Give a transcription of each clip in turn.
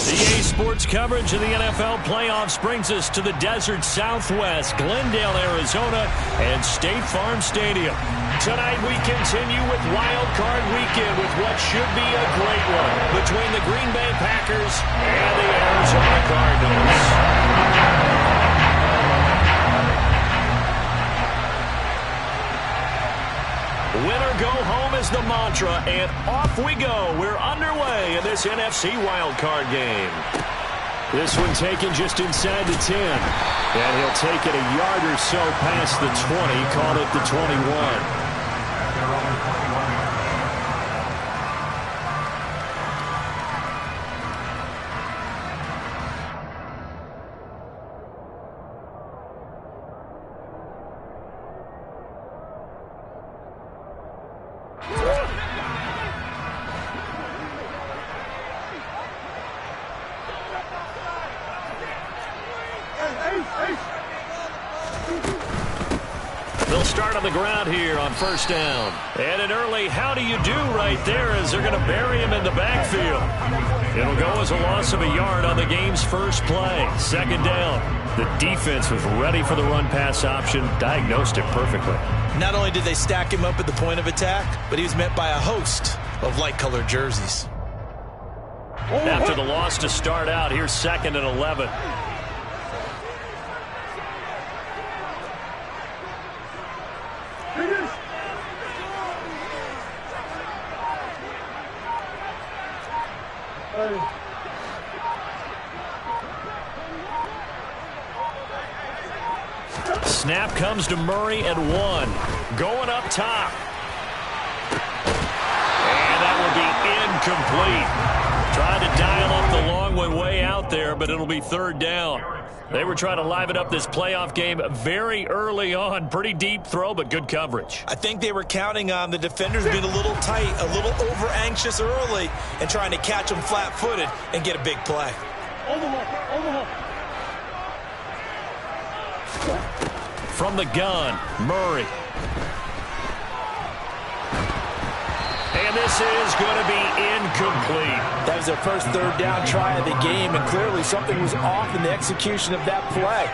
EA Sports coverage of the NFL playoffs brings us to the desert Southwest, Glendale, Arizona, and State Farm Stadium. Tonight we continue with Wild Card Weekend with what should be a great one between the Green Bay Packers and the Arizona Cardinals. Winner go home is the mantra, and off we go. We're underway in this NFC wildcard game. This one taken just inside the 10. And he'll take it a yard or so past the 20, call it the 21. They'll start on the ground here on first down. And an early how do you do right there as they're going to bury him in the backfield. It'll go as a loss of a yard on the game's first play. Second down. The defense was ready for the run-pass option, diagnosed it perfectly. Not only did they stack him up at the point of attack, but he was met by a host of light-colored jerseys. After the loss to start out, here's 2nd and 11. Snap comes to Murray at 1. Going up top. And that will be incomplete. Trying to dial up the long one way out there, but it'll be third down. They were trying to liven up this playoff game very early on. Pretty deep throw, but good coverage. I think they were counting on the defenders being a little tight, a little over-anxious early, and trying to catch them flat-footed and get a big play. From the gun, Murray. And this is going to be incomplete. That was their first third down try of the game, and clearly something was off in the execution of that play.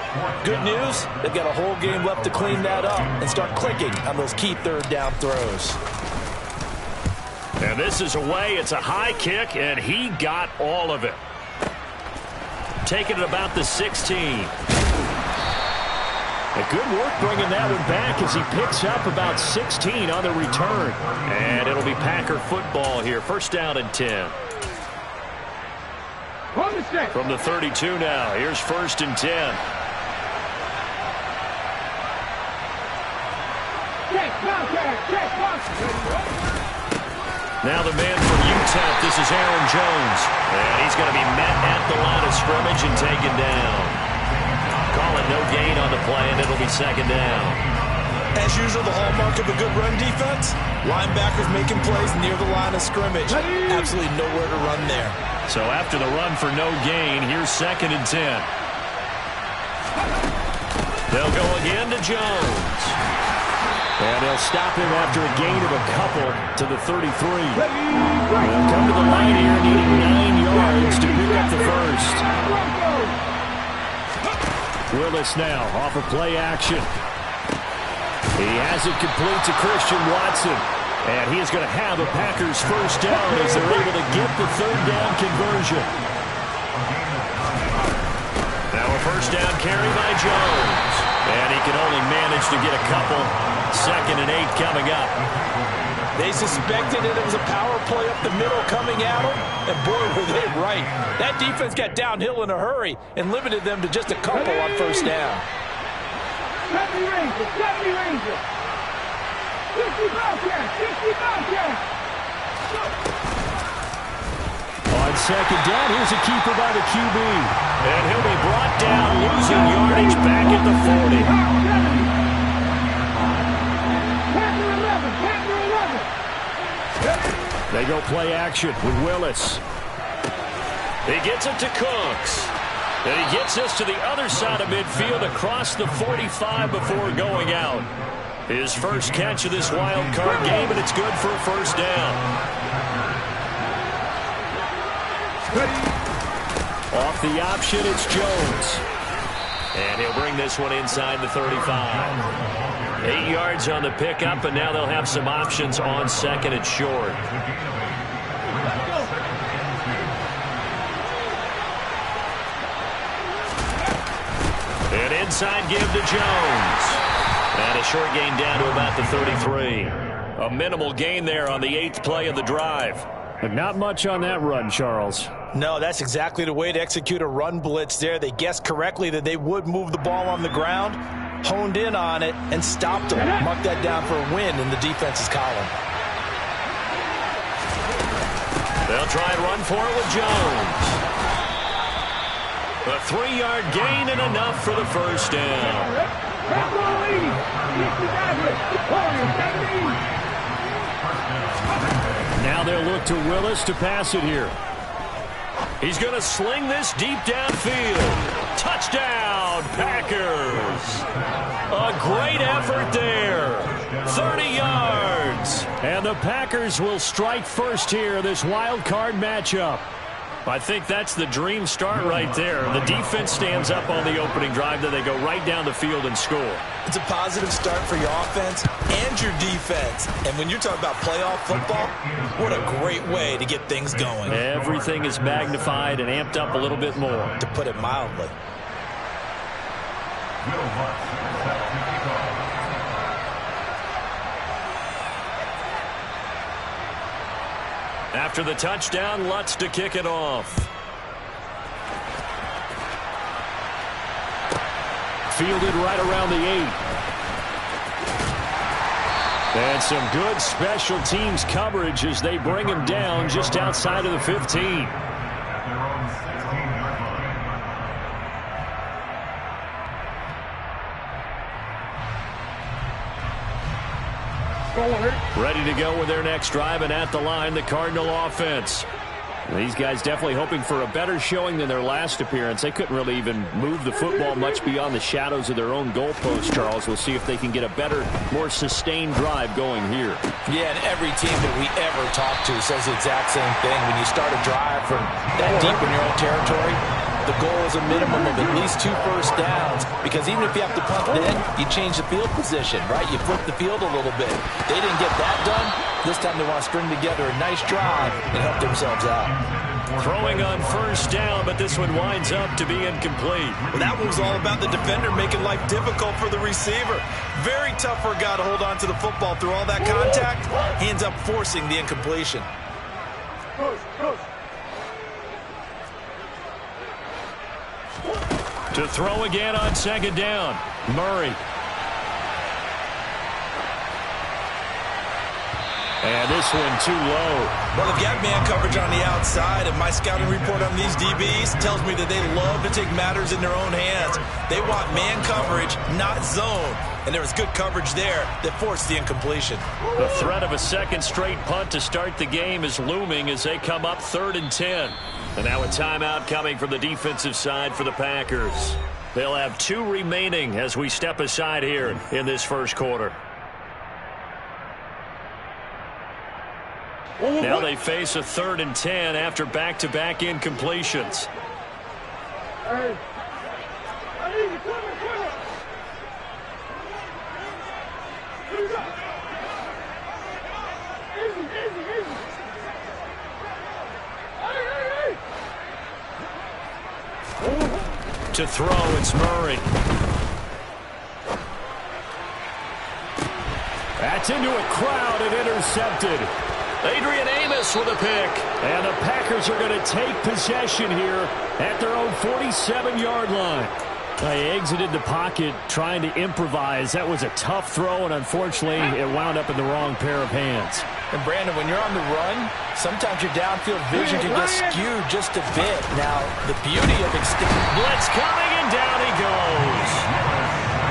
Good news, they've got a whole game left to clean that up and start clicking on those key third down throws. And this is away. It's a high kick, and he got all of it. Taking it about the 16. A good work bringing that one back as he picks up about 16 on the return. And it'll be Packer football here. First down and 10. From the 32 now. Here's 1st and 10. Now the man from UTEP, this is Aaron Jones. And he's going to be met at the line of scrimmage and taken down. Calling no gain on the play, and it'll be second down. As usual, the hallmark of a good run defense, linebackers making plays near the line of scrimmage. Absolutely nowhere to run there. So after the run for no gain, here's 2nd and 10. They'll go again to Jones. And they'll stop him after a gain of a couple to the 33. They'll come to the line here needing 9 yards to pick up the first. Willis now off of play action. He has it complete to Christian Watson. And he is going to have a Packers first down as they're able to get the third down conversion. Now a first down carry by Jones. And he can only manage to get a couple. 2nd and 8 coming up. They suspected it was a power play up the middle coming at them, and boy, were they right. That defense got downhill in a hurry and limited them to just a couple on first down. On second down, here's a keeper by the QB. And he'll be brought down, losing yardage back at the 40. They go play action with Willis. He gets it to Cooks. And he gets us to the other side of midfield across the 45 before going out. His first catch of this wild card game, and it's good for a first down. Off the option, it's Jones. And he'll bring this one inside the 35. 8 yards on the pickup, and now they'll have some options on second and short. An inside give to Jones. And a short gain down to about the 33. A minimal gain there on the 8th play of the drive. But not much on that run, Charles. No, that's exactly the way to execute a run blitz there. They guessed correctly that they would move the ball on the ground, honed in on it, and stopped them. Mark that down for a win in the defense's column. They'll try and run for it with Jones. A 3-yard gain and enough for the first down. Now they'll look to Willis to pass it here. He's going to sling this deep downfield. Touchdown, Packers. A great effort there. 30 yards. And the Packers will strike first here, this wild card matchup. I think that's the dream start right there. The defense stands up on the opening drive, then they go right down the field and score. It's a positive start for your offense and your defense. And when you're talking about playoff football, what a great way to get things going. Everything is magnified and amped up a little bit more. To put it mildly. After the touchdown, Lutz to kick it off. Fielded right around the 8. And some good special teams coverage as they bring him down just outside of the 15. Ready to go with their next drive, and at the line, the Cardinal offense. These guys definitely hoping for a better showing than their last appearance. They couldn't really even move the football much beyond the shadows of their own goalpost, Charles. We'll see if they can get a better, more sustained drive going here. Yeah, and every team that we ever talk to says the exact same thing. When you start a drive from that deep in your own territory, the goal is a minimum of at least 2 first downs, because even if you have to punt then, you change the field position, right? You flip the field a little bit. They didn't get that done. This time they want to string together a nice drive and help themselves out. Throwing on first down, but this one winds up to be incomplete. Well, that one was all about the defender making life difficult for the receiver. Very tough for a guy to hold on to the football through all that contact. He ends up forcing the incompletion. To throw again on second down, Murray. And this one too low. Well, they've got man coverage on the outside, and my scouting report on these DBs tells me that they love to take matters in their own hands. They want man coverage, not zone. And there was good coverage there that forced the incompletion. The threat of a second straight punt to start the game is looming as they come up 3rd and 10. And now a timeout coming from the defensive side for the Packers. They'll have 2 remaining as we step aside here in this first quarter. Now they face a 3rd and 10 after back-to-back incompletions. To throw, it's Murray. That's into a crowd and intercepted. Adrian Amos with a pick. And the Packers are going to take possession here at their own 47-yard line. They exited the pocket trying to improvise. That was a tough throw, and unfortunately, it wound up in the wrong pair of hands. And, Brandon, when you're on the run, sometimes your downfield vision can get skewed just a bit. Now, the beauty of extending... Blitz coming, and down he goes.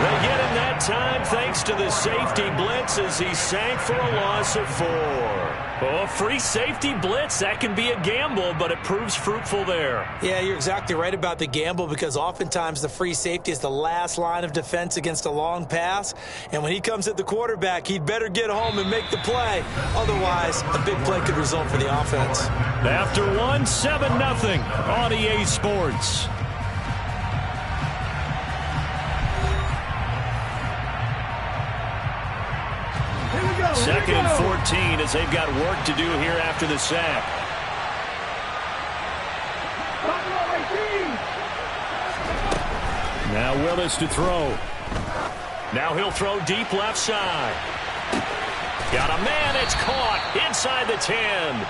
They get him that time thanks to the safety blitz as he sank for a loss of 4. Oh, free safety blitz, that can be a gamble, but it proves fruitful there. Yeah, you're exactly right about the gamble because oftentimes the free safety is the last line of defense against a long pass. And when he comes at the quarterback, he'd better get home and make the play. Otherwise, a big play could result for the offense. After 1, 7-0 on EA Sports. Second and 14 as they've got work to do here after the sack. Now Willis to throw. Now he'll throw deep left side. Got a man, it's caught inside the 10.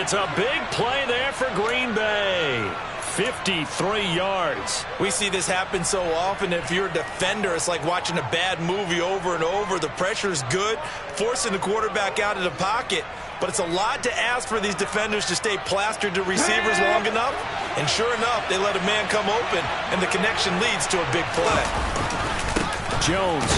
It's a big play there for Green Bay. 53 yards. We see this happen so often. If you're a defender, it's like watching a bad movie over and over. The pressure is good, forcing the quarterback out of the pocket. But it's a lot to ask for these defenders to stay plastered to receivers long enough. And sure enough, they let a man come open, and the connection leads to a big play. Jones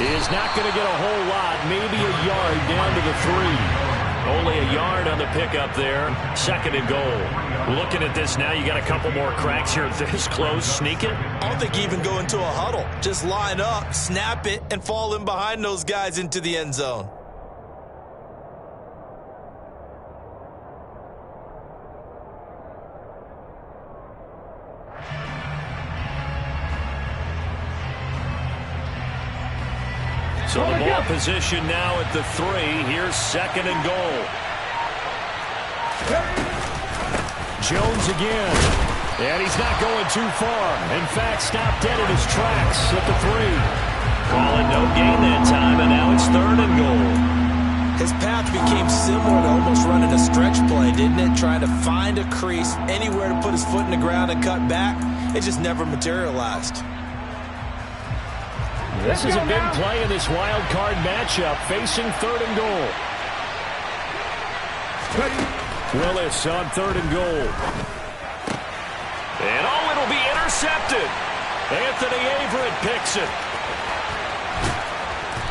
is not going to get a whole lot, maybe a yard down to the 3. Only a yard on the pickup there. Second and goal. Looking at this now, you got a couple more cracks here this close. Sneak it? I don't think you even go into a huddle. Just line up, snap it, and fall in behind those guys into the end zone. So the ball position now at the 3. Here's second and goal. Jones again. And he's not going too far. In fact, stopped dead in his tracks at the 3. Calling no gain that time, and now it's third and goal. His path became similar to almost running a stretch play, didn't it? Trying to find a crease, anywhere to put his foot in the ground and cut back. It just never materialized. This is a big play in this wild card matchup, facing third and goal. Willis on third and goal. And it'll be intercepted. Anthony Averett picks it.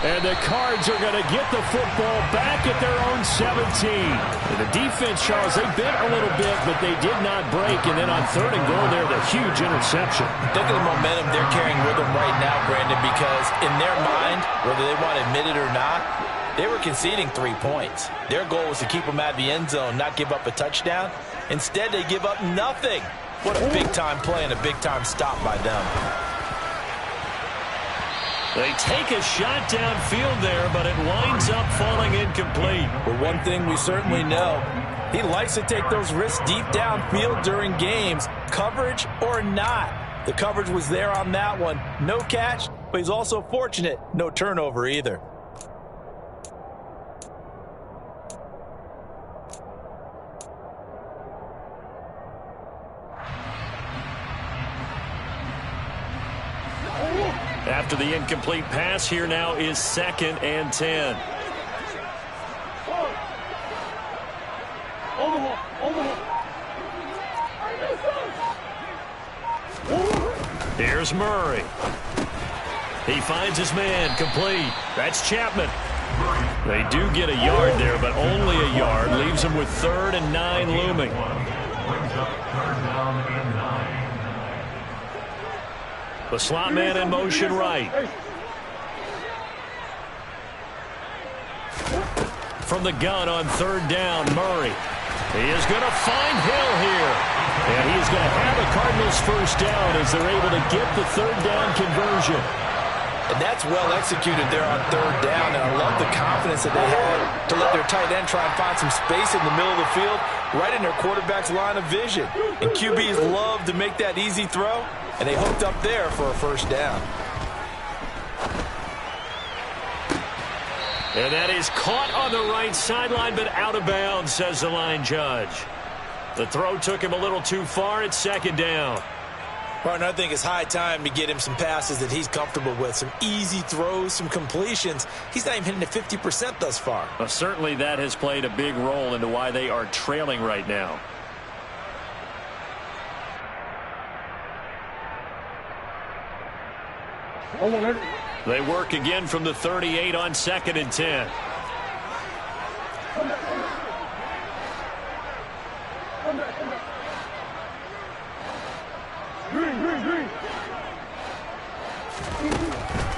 And the Cards are going to get the football back at their own 17. And the defense, Charles, they bit a little bit, but they did not break. And then on third and goal there, the huge interception. Look at the momentum they're carrying with them right now, Brandon, because in their mind, whether they want to admit it or not, they were conceding 3 points. Their goal was to keep them out of the end zone, not give up a touchdown. Instead, they give up nothing. What a big-time play and a big-time stop by them. They take a shot downfield there, but it winds up falling incomplete. But one thing we certainly know, he likes to take those risks deep downfield during games, coverage or not. The coverage was there on that one. No catch, but he's also fortunate. No turnover either. After the incomplete pass, here now is second and 10. Here's Murray. He finds his man, complete. That's Chapman. They do get a yard there, but only a yard. Leaves them with 3rd and 9 looming. The slot man in motion right. From the gun on 3rd down, Murray. He is going to find Hill here. And he is going to have the Cardinals first down as they're able to get the 3rd down conversion. And that's well executed there on 3rd down. And I love the confidence that they had to let their tight end try and find some space in the middle of the field, right in their quarterback's line of vision. And QBs love to make that easy throw. And they hooked up there for a first down. And that is caught on the right sideline, but out of bounds, says the line judge. The throw took him a little too far. It's 2nd down. Partner, I think it's high time to get him some passes that he's comfortable with. Some easy throws, some completions. He's not even hitting at 50% thus far. Well, certainly that has played a big role into why they are trailing right now. They work again from the 38 on 2nd and 10.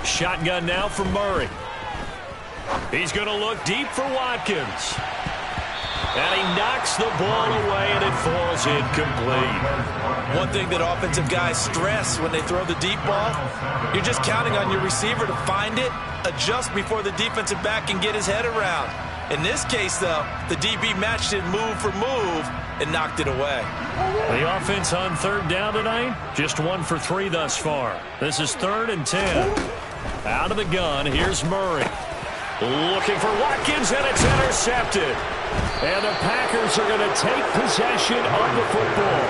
Shotgun now for Murray. He's going to look deep for Watkins. And he knocks the ball away, and it falls incomplete. One thing that offensive guys stress when they throw the deep ball, you're just counting on your receiver to find it, adjust before the defensive back can get his head around. In this case, though, the DB matched it move for move and knocked it away. The offense on 3rd down tonight, just 1 for 3 thus far. This is 3rd and 10. Out of the gun, here's Murray. Looking for Watkins, and it's intercepted. And the Packers are going to take possession of the football.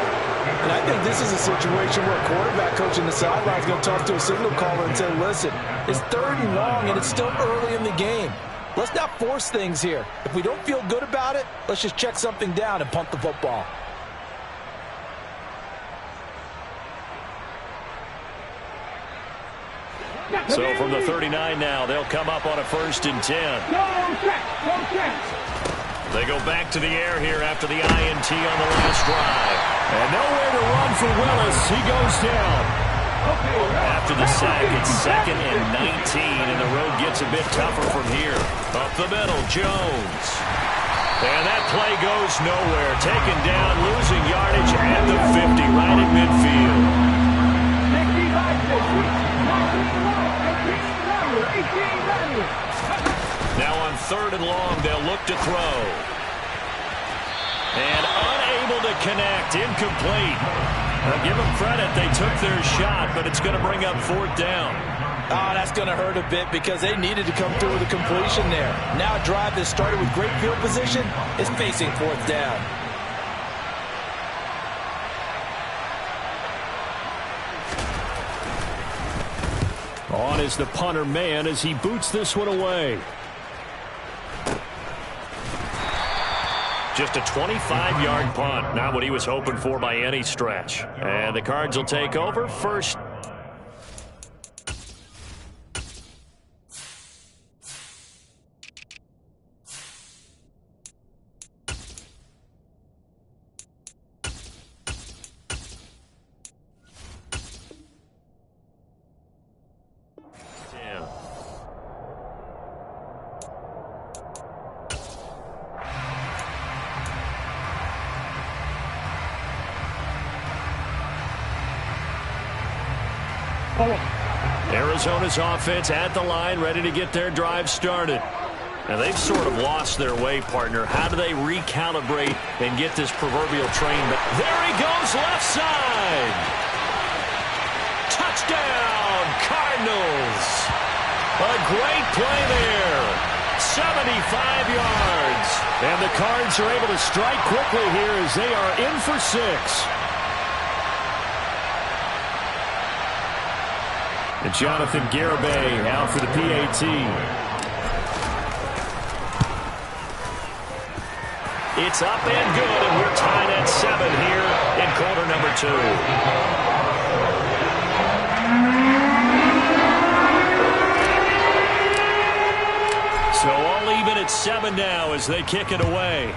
And I think this is a situation where a quarterback coach in the sideline is going to talk to a signal caller and say, listen, it's 3rd and long, and it's still early in the game. Let's not force things here. If we don't feel good about it, let's just check something down and punt the football. So from the 39 now, they'll come up on a 1st and 10. They go back to the air here after the INT on the last drive. And nowhere to run for Willis. He goes down. After the sack, it's 2nd and 19, and the road gets a bit tougher from here. Up the middle, Jones. And that play goes nowhere. Taken down, losing yardage at the 50, right at midfield. Now on 3rd and long, they'll look to throw. And unable to connect, incomplete. Now give them credit, they took their shot, but it's going to bring up 4th down. Oh, that's going to hurt a bit because they needed to come through with a completion there. Now a drive that started with great field position is facing 4th down. On is the punter man as he boots this one away. Just a 25-yard punt. Not what he was hoping for by any stretch. And the Cards will take over. 1st. Arizona's offense at the line, ready to get their drive started. And they've sort of lost their way, partner. How do they recalibrate and get this proverbial train back? There he goes, left side. Touchdown, Cardinals. A great play there. 75 yards. And the Cards are able to strike quickly here as they are in for 6. And Jonathan Garibay out for the PAT. It's up and good, and we're tied at 7 here in quarter number 2. So all even at 7 now as they kick it away.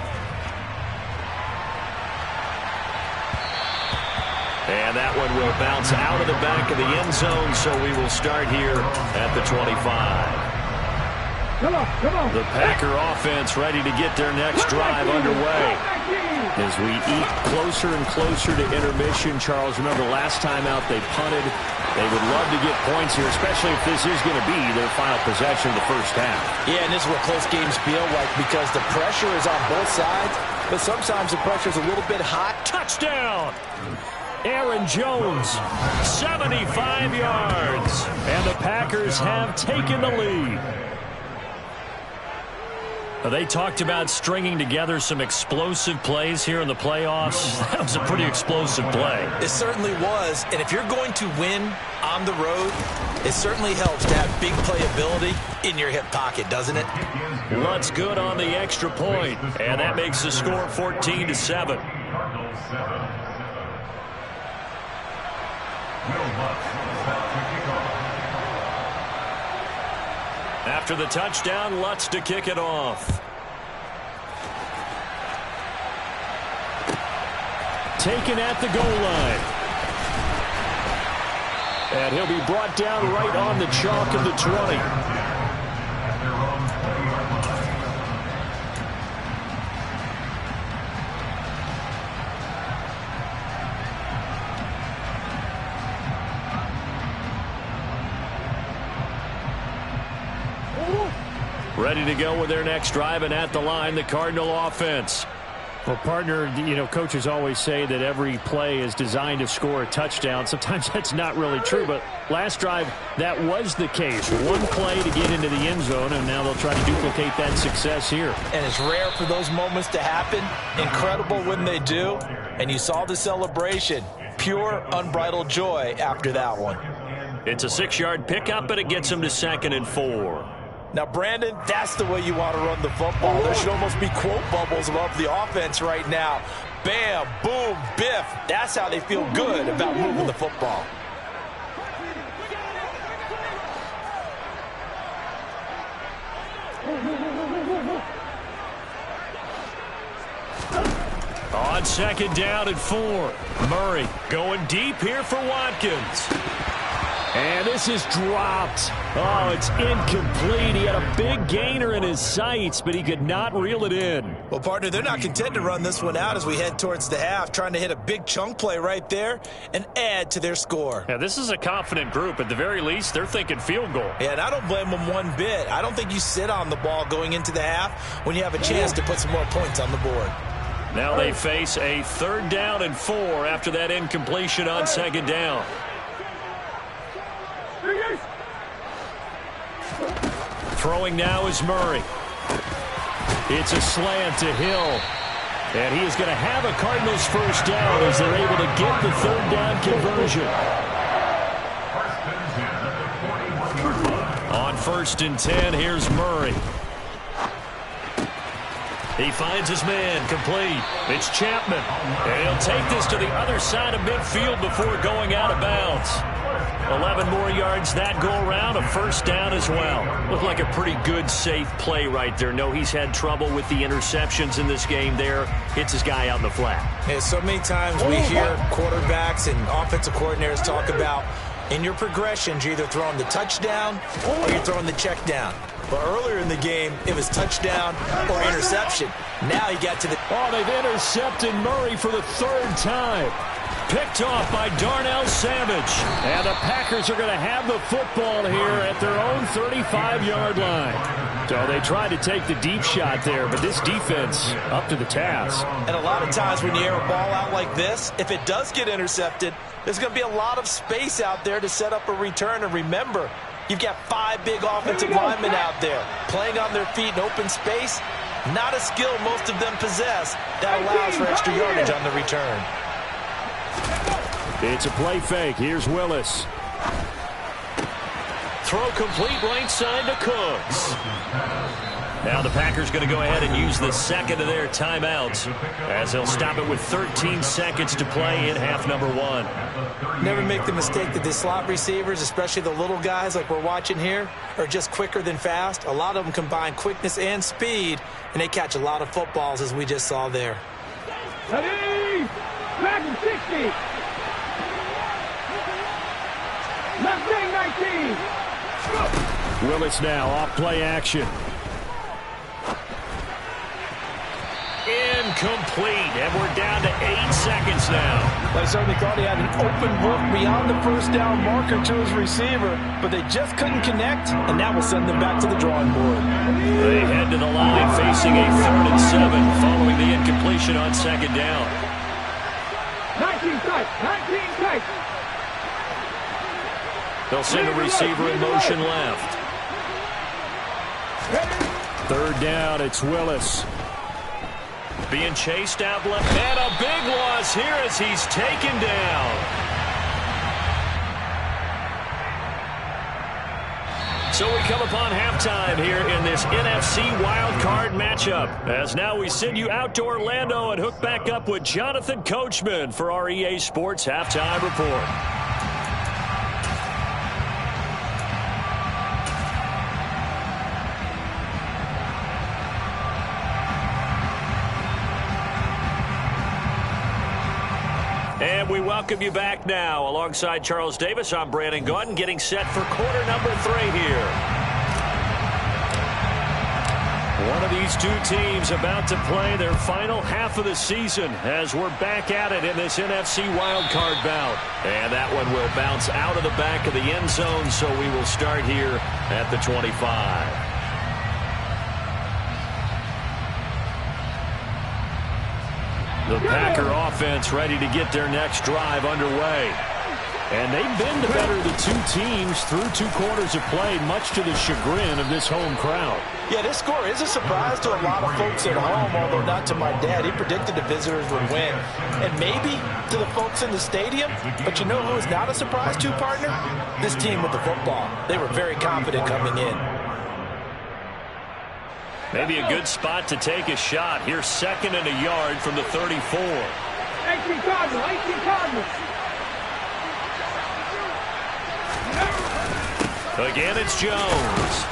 And that one will bounce out of the back of the end zone, so we will start here at the 25. The Packer offense ready to get their next drive underway. As we eat closer and closer to intermission, Charles, remember last time out they punted. They would love to get points here, especially if this is going to be their final possession of the first half. Yeah, and this is what close games feel like because the pressure is on both sides, but sometimes the pressure is a little bit hot. Touchdown! Aaron Jones, 75 yards. And the Packers have taken the lead. They talked about stringing together some explosive plays here in the playoffs. That was a pretty explosive play. It certainly was. And if you're going to win on the road, it certainly helps to have big playability in your hip pocket, doesn't it? Lutz good on the extra point, and that makes the score 14-7. After the touchdown, Lutz to kick it off. Taken at the goal line. And he'll be brought down right on the chalk of the 20. Ready to go with their next drive, and at the line, the Cardinal offense. Well, partner, coaches always say that every play is designed to score a touchdown. Sometimes that's not really true, but last drive, that was the case. One play to get into the end zone, and now they'll try to duplicate that success here. And it's rare for those moments to happen. Incredible when they do. And you saw the celebration. Pure, unbridled joy after that one. It's a 6-yard pickup, but it gets them to 2nd and 4. Now, Brandon, that's the way you want to run the football. There should almost be quote bubbles above the offense right now. Bam, boom, biff. That's how they feel good about moving the football. On 2nd down and 4. Murray going deep here for Watkins. And this is dropped. Oh, it's incomplete. He had a big gainer in his sights, but he could not reel it in. Well, partner, they're not content to run this one out as we head towards the half, trying to hit a big chunk play right there and add to their score. Yeah, this is a confident group. At the very least, they're thinking field goal. Yeah, and I don't blame them one bit. I don't think you sit on the ball going into the half when you have a chance to put some more points on the board. Now they face a 3rd down and 4 after that incompletion on 2nd down. Throwing now is Murray. It's a slant to Hill. And he is going to have a Cardinals 1st down as they're able to get the 3rd down conversion. On 1st and 10, here's Murray. He finds his man, complete. It's Chapman. And he'll take this to the other side of midfield before going out of bounds. 11 more yards that go around, a 1st down as well. Looked like a pretty good, safe play right there. No, he's had trouble with the interceptions in this game there. Hits his guy out in the flat. Yeah, so many times we hear quarterbacks and offensive coordinators talk about in your progressions, you're either throwing the touchdown or you're throwing the check down. But earlier in the game, it was touchdown or interception. Now he got to the... Oh, they've intercepted Murray for the 3rd time. Picked off by Darnell Savage. And the Packers are going to have the football here at their own 35-yard line. So they tried to take the deep shot there, but this defense up to the task. And a lot of times when you air a ball out like this, if it does get intercepted, there's going to be a lot of space out there to set up a return. And remember, you've got 5 big offensive linemen out there playing on their feet in open space. Not a skill most of them possess that allows for extra yardage on the return. It's a play fake. Here's Willis. Throw complete right side to Cooks. Now the Packers going to go ahead and use the 2nd of their timeouts as they'll stop it with 13 seconds to play in half number 1. Never make the mistake that the slot receivers, especially the little guys like we're watching here, are just quicker than fast. A lot of them combine quickness and speed, and they catch a lot of footballs as we just saw there. Ready? Back 60. Left wing 19. Willis now off play action. Incomplete, and we're down to 8 seconds now. I certainly thought he had an open look beyond the 1st down marker to his receiver, but they just couldn't connect, and that will send them back to the drawing board. They head to the line facing a 3rd and 7 following the incompletion on 2nd down. 19 tight, 19 tight. They'll send the receiver in motion left. 3rd down, it's Willis. Being chased out left. And a big loss here as he's taken down. So we come upon halftime here in this NFC wildcard matchup. As now we send you out to Orlando and hook back up with Jonathan Coachman for our EA Sports Halftime Report. And we welcome you back now. Alongside Charles Davis, I'm Brandon Gaudin, getting set for quarter number 3 here. One of these two teams about to play their final half of the season as we're back at it in this NFC wildcard bout. And that one will bounce out of the back of the end zone, so we will start here at the 25. The Packer offense ready to get their next drive underway. And they've been the better of the two teams through 2 quarters of play, much to the chagrin of this home crowd. Yeah, this score is a surprise to a lot of folks at home, although not to my dad. He predicted the visitors would win. And maybe to the folks in the stadium. But you know who is not a surprise to, partner? This team with the football. They were very confident coming in. Maybe a good spot to take a shot. Here's 2nd and a yard from the 34. 18 Cardinals, 18 Cardinals. Again, it's Jones.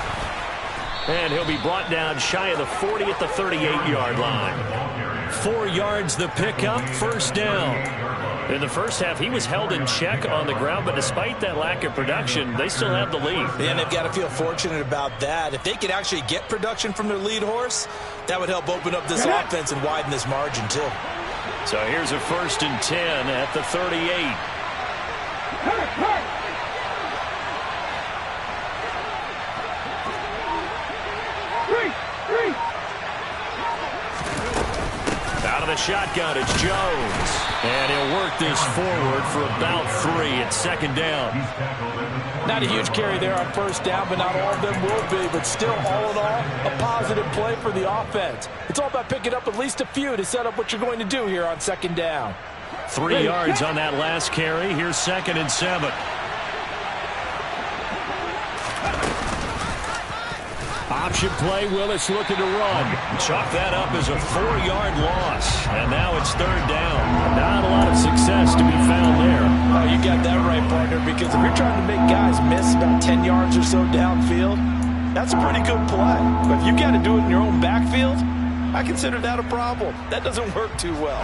And he'll be brought down shy of the 40 at the 38-yard line. 4 yards the pickup, 1st down. In the first half, he was held in check on the ground, but despite that lack of production, they still have the lead. And they've got to feel fortunate about that. If they could actually get production from their lead horse, that would help open up this offense and widen this margin, too. So here's a 1st and 10 at the 38. Out of the shotgun, it's Jones. And he'll work this forward for about 3 at 2nd down. Not a huge carry there on 1st down, but not all of them will be. But still, all in all, a positive play for the offense. It's all about picking up at least a few to set up what you're going to do here on 2nd down. 3 yards on that last carry. Here's 2nd and 7. Option play, Willis looking to run. Chalk that up as a 4-yard loss. And now it's 3rd down. Not a lot of success to be found there. Oh, you got that right, partner, because if you're trying to make guys miss about 10 yards or so downfield, that's a pretty good play. But if you got to do it in your own backfield, I consider that a problem. That doesn't work too well.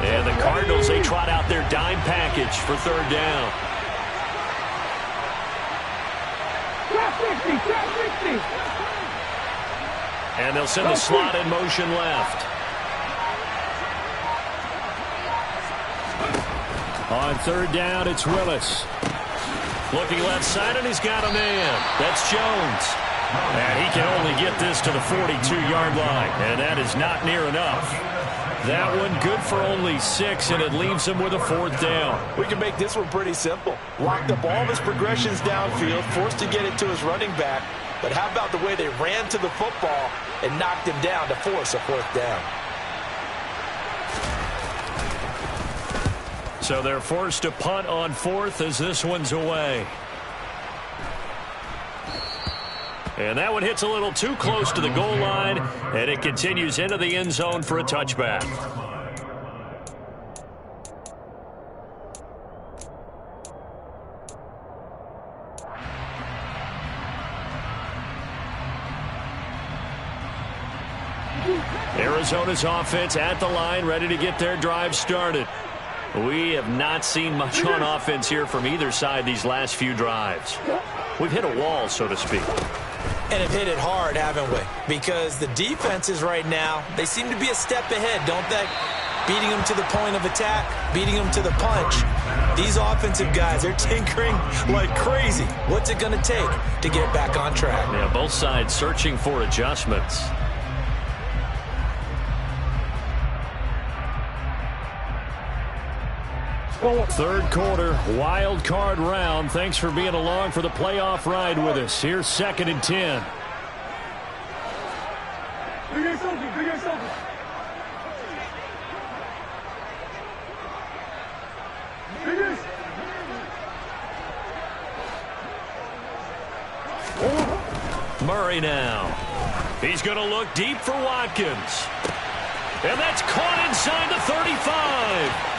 And the Cardinals, they trot out their dime package for 3rd down. And they'll send the slot in motion left. On 3rd down, it's Willis. Looking left side, and he's got a man. That's Jones. And he can only get this to the 42-yard line, and that is not near enough. That one good for only 6, and it leaves him with a 4th down. We can make this one pretty simple. Locked up all of his progressions downfield, forced to get it to his running back. But how about the way they ran to the football and knocked him down to force a 4th down? So they're forced to punt on 4th as this one's away. And that one hits a little too close to the goal line, and it continues into the end zone for a touchback. Arizona's offense at the line, ready to get their drive started. We have not seen much on offense here from either side these last few drives. We've hit a wall, so to speak. And have hit it hard, haven't we? Because the defenses right now, they seem to be a step ahead, don't they? Beating them to the point of attack, beating them to the punch. These offensive guys, they're tinkering like crazy. What's it going to take to get back on track? Yeah, both sides searching for adjustments. Third quarter, wild card round. Thanks for being along for the playoff ride with us. Here's 2nd and 10. Murray now. He's going to look deep for Watkins. And that's caught inside the 35.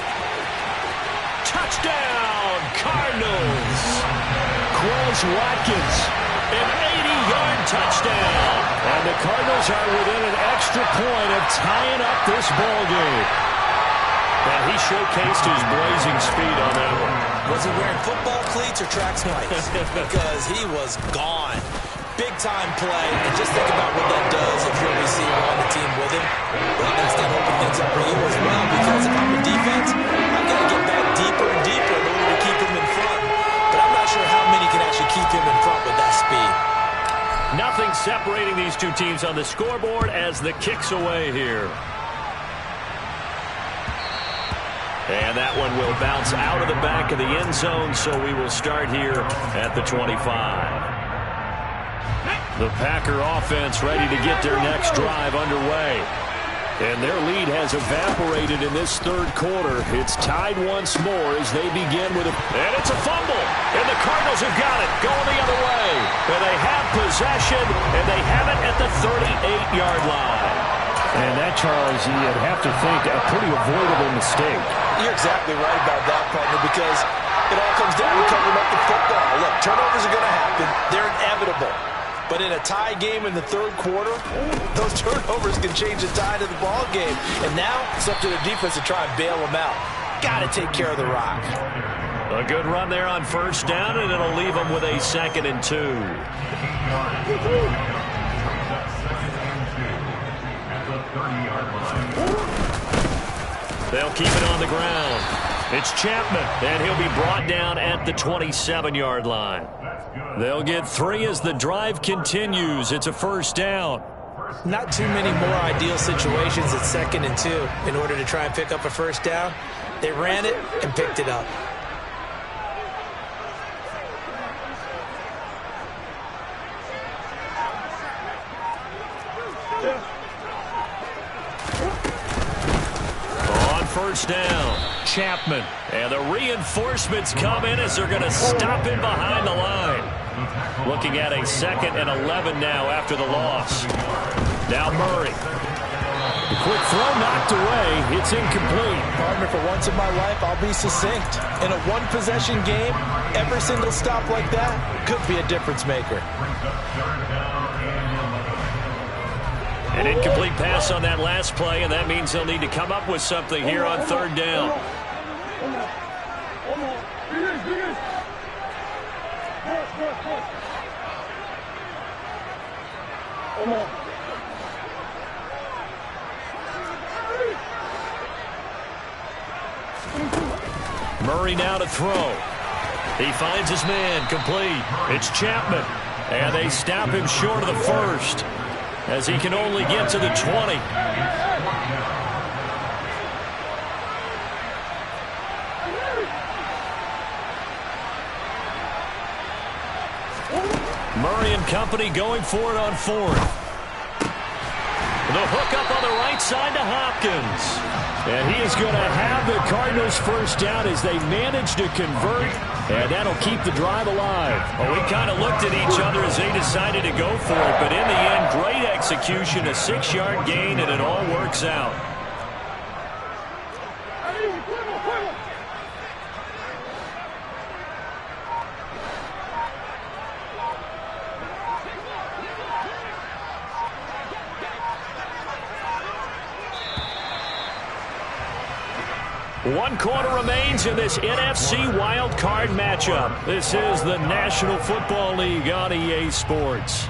Touchdown, Cardinals. Quez Watkins. An 80-yard touchdown. And the Cardinals are within an extra point of tying up this ball game. And he showcased his blazing speed on that one. Was he wearing football cleats or track spikes? Because he was gone. Big-time play, and just think about what that does if you're a receiver on the team with him. Well, that's going to open things up for you as well, because if I'm a defense, I've got to get back deeper and deeper in order to keep him in front. But I'm not sure how many can actually keep him in front with that speed. Nothing separating these two teams on the scoreboard as the kick's away here. And that one will bounce out of the back of the end zone, so we will start here at the 25. The Packer offense ready to get their next drive underway. And their lead has evaporated in this third quarter. It's tied once more as they begin with and it's a fumble. And the Cardinals have got it going the other way. And they have possession, and they have it at the 38-yard line. And that, Charles, you'd have to think a pretty avoidable mistake. You're exactly right about that, partner, because it all comes down to covering up the football. Look, turnovers are going to happen. They're inevitable. But in a tie game in the third quarter, those turnovers can change the tide of the ball game. And now it's up to the defense to try and bail them out. Got to take care of the rock. A good run there on first down, and it'll leave them with a 2nd and 2. They'll keep it on the ground. It's Chapman, and he'll be brought down at the 27-yard line. They'll get 3 as the drive continues. It's a first down. Not too many more ideal situations at 2nd and 2 in order to try and pick up a first down. They ran it and picked it up. First down, Chapman. And the reinforcements come in as they're going to stop him behind the line. Looking at a 2nd and 11 now after the loss. Now Murray. The quick throw knocked away. It's incomplete. Partner, for once in my life, I'll be succinct. In a one-possession game, every single stop like that could be a difference maker. An incomplete pass on that last play, and that means they'll need to come up with something here on third down. Murray now to throw. He finds his man, complete. It's Chapman, and they stop him short of the first, as he can only get to the 20. Murray and company going for it on 4th. The hook up on the right side to Hopkins. And he is going to have the Cardinals first down as they manage to convert, and that'll keep the drive alive. Well, we kind of looked at each other as they decided to go for it, but in the end, great execution, a 6-yard gain, and it all works out. One quarter remains in this NFC wildcard matchup. This is the National Football League on EA Sports.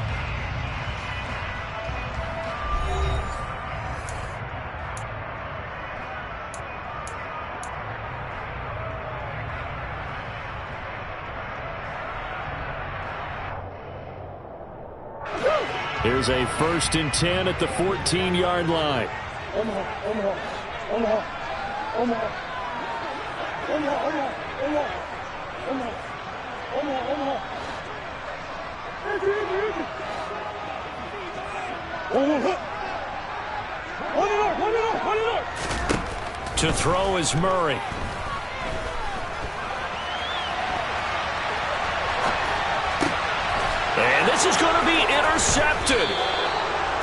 Here's a 1st and 10 at the 14-yard line. To throw is Murray. And this is going to be intercepted.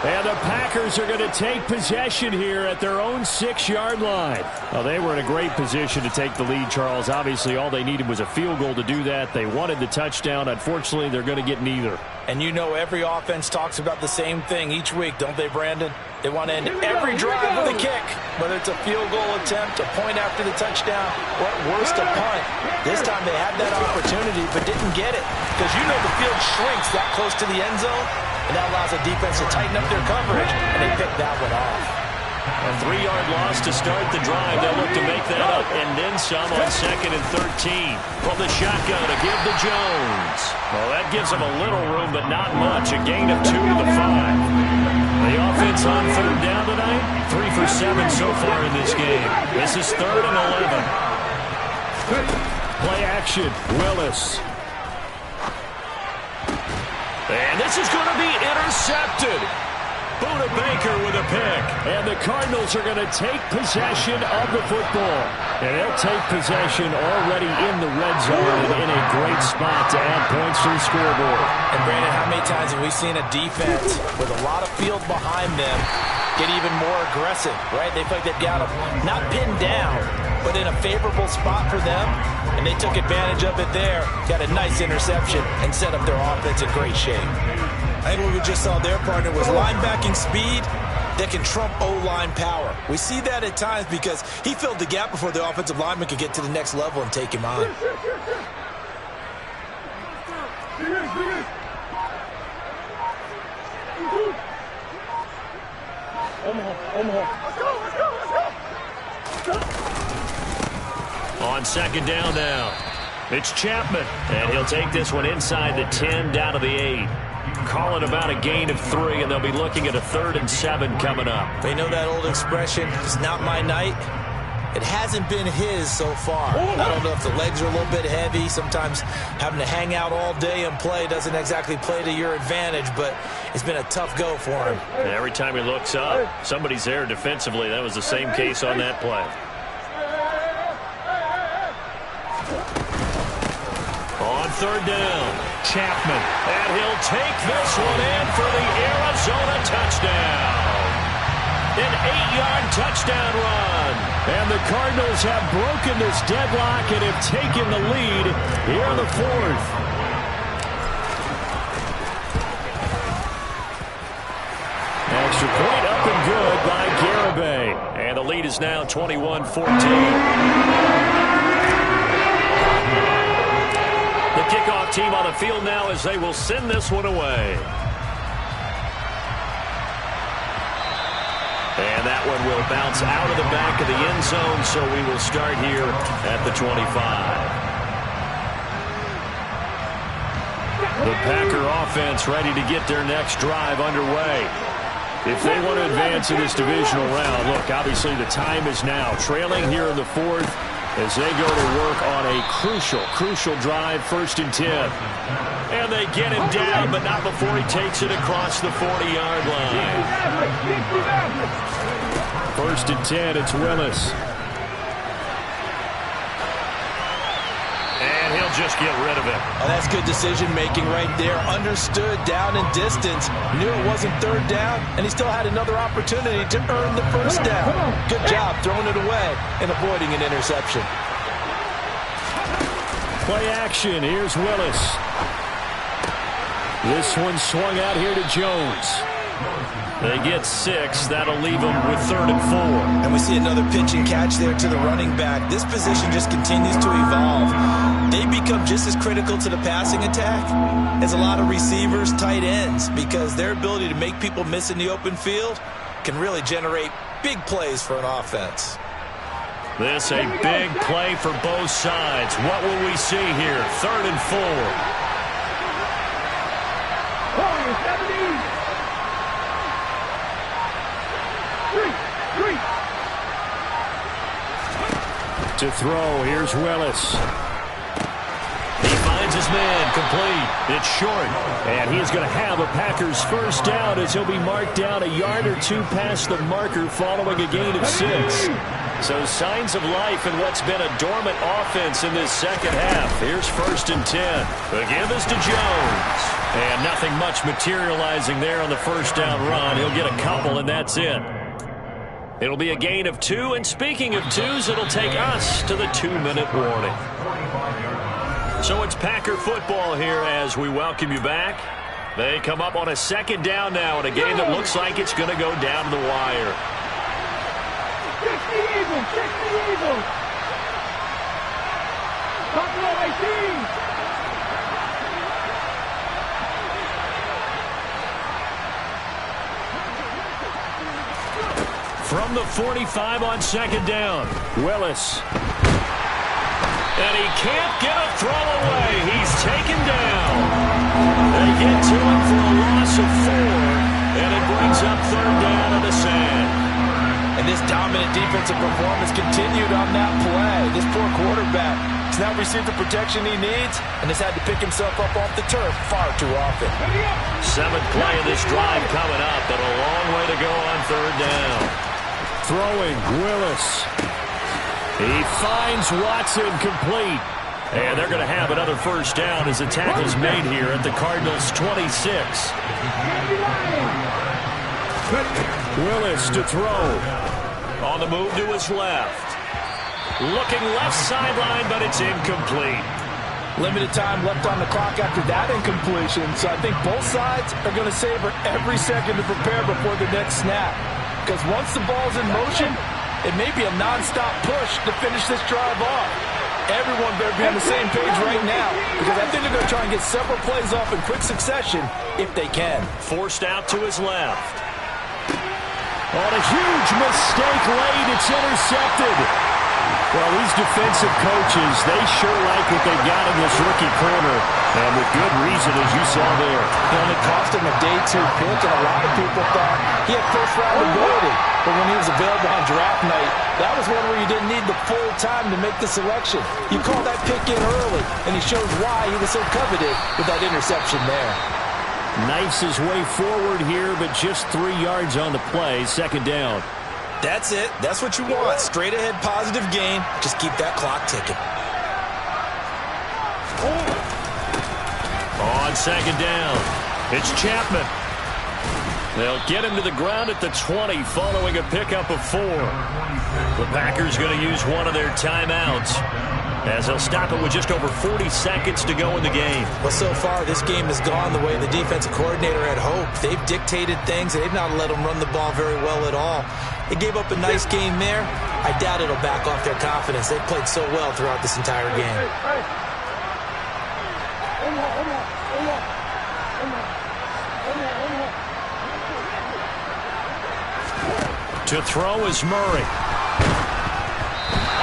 And the Packers are going to take possession here at their own 6-yard line. Well, they were in a great position to take the lead, Charles. Obviously, all they needed was a field goal to do that. They wanted the touchdown. Unfortunately, they're going to get neither. And you know every offense talks about the same thing each week, don't they, Brandon? They want to end every drive with a kick, whether it's a field goal attempt, a point after the touchdown, or at worst a punt. This time they had that opportunity but didn't get it because you know the field shrinks that close to the end zone, and that allows the defense to tighten up their coverage, and they picked that one off. A 3-yard loss to start the drive. They'll look to make that up and then some on 2nd and 13. From the shotgun to give to Jones. Well, that gives them a little room, but not much. A gain of 2 to the 5. The offense on 3rd down tonight, 3 for 7 so far in this game. This is 3rd and 11. Play action, Willis. And this is going to be intercepted. Buda Baker with a pick. And the Cardinals are going to take possession of the football. And they'll take possession already in the red zone and in a great spot to add points to the scoreboard. And Brandon, how many times have we seen a defense with a lot of field behind them get even more aggressive, right? They feel like they've got them not pinned down, but in a favorable spot for them. And they took advantage of it there, got a nice interception, and set up their offense in great shape. I think what we just saw there, partner, was linebacking speed that can trump O-line power. We see that at times because he filled the gap before the offensive lineman could get to the next level and take him on. On 2nd down now, it's Chapman. And he'll take this one inside the 10 down to the 8. Calling about a gain of 3, and they'll be looking at a 3rd and 7 coming up. They know that old expression, it's not my night. It hasn't been his so far. I don't know if the legs are a little bit heavy. Sometimes having to hang out all day and play doesn't exactly play to your advantage, but it's been a tough go for him. And every time he looks up, somebody's there defensively. That was the same case on that play. On 3rd down, Chapman. And he'll take this one in for the Arizona touchdown. An 8-yard touchdown run. And the Cardinals have broken this deadlock and have taken the lead here in the 4th. Extra point up and good by Garibay. And the lead is now 21-14. The kickoff team on the field now as they will send this one away. And that one will bounce out of the back of the end zone, so we will start here at the 25. The Packer offense ready to get their next drive underway. If they want to advance in this divisional round, look, obviously the time is now. Trailing here in the 4th as they go to work on a crucial drive, 1st and 10. And they get him down, but not before he takes it across the 40-yard line. 1st and 10, it's Willis. And he'll just get rid of it. Oh, that's good decision-making right there. Understood down and distance. Knew it wasn't 3rd down, and he still had another opportunity to earn the 1st down. Good job throwing it away and avoiding an interception. Play action. Here's Willis. This one swung out here to Jones. They get 6. That'll leave them with 3rd and 4. And we see another pitch and catch there to the running back. This position just continues to evolve. They become just as critical to the passing attack as a lot of receivers, tight ends, because their ability to make people miss in the open field can really generate big plays for an offense. This a big play for both sides. What will we see here? 3rd and 4. To throw, here's Willis. He finds his man, complete. It's short. And he is going to have a Packers 1st down as he'll be marked down a yard or 2 past the marker following a gain of 6. So signs of life in what's been a dormant offense in this 2nd half. Here's 1st and 10. The give is to Jones. And nothing much materializing there on the first down run. He'll get a couple, and that's it. It'll be a gain of 2, and speaking of 2s, it'll take us to the 2-minute warning. So it's Packer football here as we welcome you back. They come up on a second down now in a game that looks like it's going to go down to the wire. Check the Eagles! Check the Eagles! Buffalo 18! From the 45 on second down, Willis. And he can't get a throw away. He's taken down. They get to him for a loss of 4, and it brings up third down in the sand. And this dominant defensive performance continued on that play. This poor quarterback has now received the protection he needs and has had to pick himself up off the turf far too often. 7th play of this drive coming up, but a long way to go on third down. Throwing, Willis. He finds Watson complete. And they're going to have another first down as the tackle's made here at the Cardinals' 26. Willis to throw. On the move to his left. Looking left sideline, but it's incomplete. Limited time left on the clock after that incompletion, so I think both sides are going to savor every second to prepare before the next snap. Because once the ball's in motion, it may be a non-stop push to finish this drive off. Everyone better be on the same page right now, because I think they're going to try and get several plays off in quick succession if they can. Forced out to his left. On a huge mistake late, it's intercepted. Well, these defensive coaches, they sure like what they've got in this rookie corner, and with good reason, as you saw there. It only cost him a day 2 pick, and a lot of people thought he had first-round ability. But when he was available on draft night, that was one where you didn't need the full time to make the selection. You call that pick in early, and he shows why he was so coveted with that interception there. Knifes his way forward here, but just 3 yards on the play, second down. That's it. That's what you want. Straight ahead positive gain. Just keep that clock ticking. On second down, it's Chapman. They'll get him to the ground at the 20 following a pickup of 4. The Packers going to use one of their timeouts as they'll stop it with just over 40 seconds to go in the game. Well, so far, this game has gone the way the defensive coordinator had hoped. They've dictated things. They've not let them run the ball very well at all. They gave up a nice game there. I doubt it'll back off their confidence. They've played so well throughout this entire game. To throw is Murray.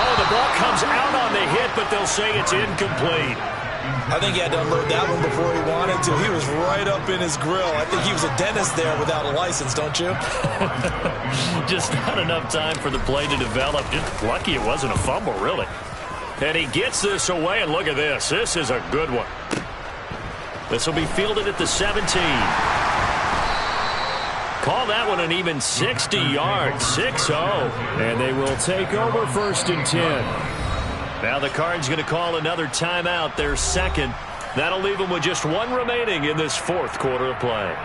Oh, the ball comes out on the hit, but they'll say it's incomplete. I think he had to unload that one before he wanted to. He was right up in his grill. I think he was a dentist there without a license, don't you? Just not enough time for the play to develop. Just lucky it wasn't a fumble, really. And he gets this away, and look at this. This is a good one. This will be fielded at the 17. Call that one an even 60 yards, 6-0. And they will take over 1st and 10. Now the Cards going to call another timeout, their second. That'll leave them with just 1 remaining in this 4th quarter of play.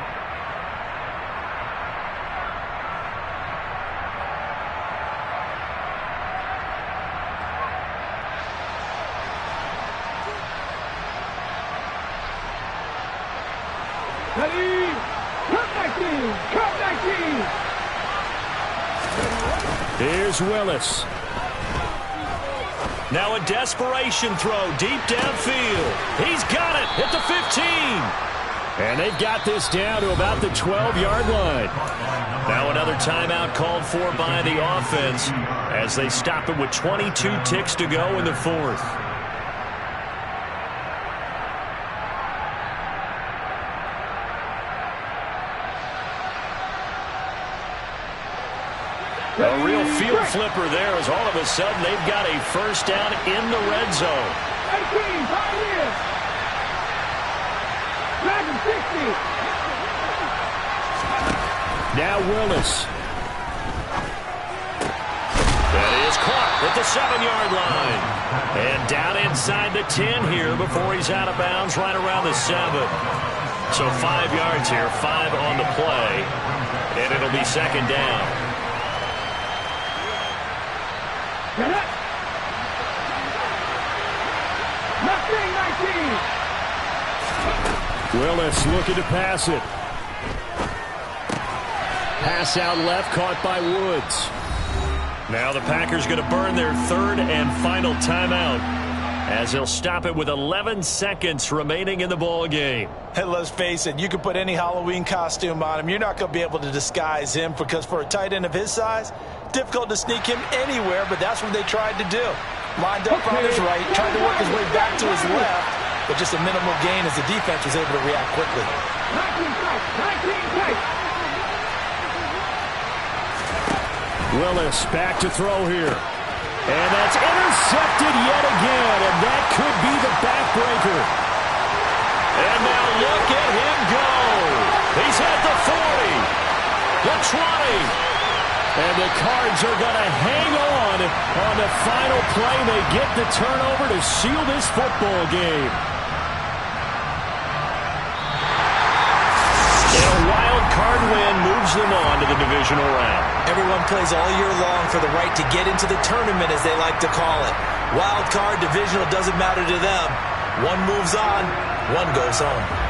Ready? Cut 19! Here's Willis. Now a desperation throw deep downfield. He's got it at the 15. And they've got this down to about the 12-yard line. Now another timeout called for by the offense as they stop it with 22 ticks to go in the 4th. A real field flipper there as all of a sudden they've got a first down in the red zone. 18, Pioneers! Dragon 60! Now Willis. That is caught at the 7-yard line. And down inside the 10 here before he's out of bounds right around the 7. So 5 yards here, 5 on the play, and it'll be second down. Willis looking to pass it. Pass out left, caught by Woods. Now the Packers going to burn their third and final timeout as they'll stop it with 11 seconds remaining in the ball game. Hey, let's face it, you can put any Halloween costume on him. You're not going to be able to disguise him because for a tight end of his size, difficult to sneak him anywhere, but that's what they tried to do. Lined up on his right, tried to work his way back to his left, but just a minimal gain as the defense was able to react quickly. 19 tight. Willis back to throw here. And that's intercepted yet again, and that could be the backbreaker. And now look at him go. He's at the 40, the 20. And the Cards are going to hang on the final play. They get the turnover to seal this football game. And a wild card win moves them on to the divisional round. Everyone plays all year long for the right to get into the tournament, as they like to call it. Wild card, divisional, doesn't matter to them. One moves on, one goes home.